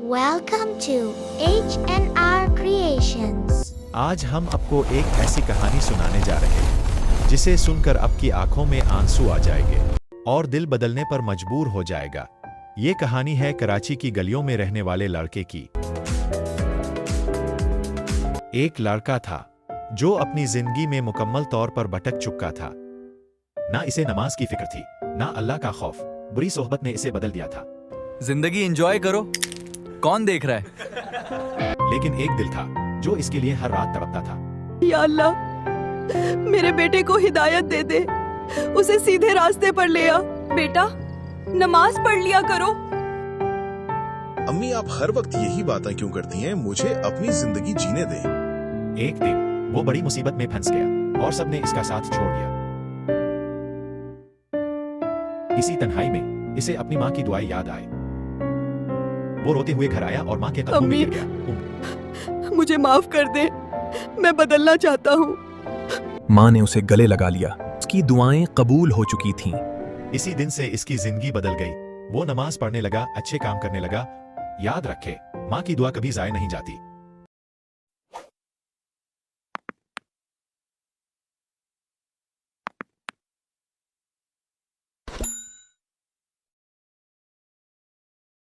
Welcome to H&R Creations. आज हम आपको एक ऐसी कहानी सुनाने जा रहे हैं जिसे सुनकर आपकी आंखों में आंसू आ जाएंगे और दिल बदलने पर मजबूर हो जाएगा। ये कहानी है कराची की गलियों में रहने वाले लड़के की। एक लड़का था जो अपनी जिंदगी में मुकम्मल तौर पर भटक चुका था। ना इसे नमाज की फिक्र थी, ना अल्लाह का खौफ। बुरी सोहबत ने इसे बदल दिया था। जिंदगी एंजॉय करो, कौन देख रहा है? लेकिन एक दिल था जो इसके लिए हर रात तड़पता था। या अल्लाह, मेरे बेटे को हिदायत दे दे, उसे सीधे रास्ते पर ले आ। बेटा, नमाज पढ़ लिया करो। अम्मी, आप हर वक्त यही बातें क्यों करती हैं? मुझे अपनी जिंदगी जीने दें। एक दिन वो बड़ी मुसीबत में फंस गया और सबने इसका साथ छोड़ दिया। इसी तन्हाई में इसे अपनी माँ की दुआएं याद आए। वो रोते हुए घर आया और माँ के कदमों में गिर गया। मुझे माफ कर दे, मैं बदलना चाहता हूँ। माँ ने उसे गले लगा लिया। उसकी दुआएं कबूल हो चुकी थीं। इसी दिन से इसकी जिंदगी बदल गई। वो नमाज पढ़ने लगा, अच्छे काम करने लगा। याद रखे, माँ की दुआ कभी जाया नहीं जाती।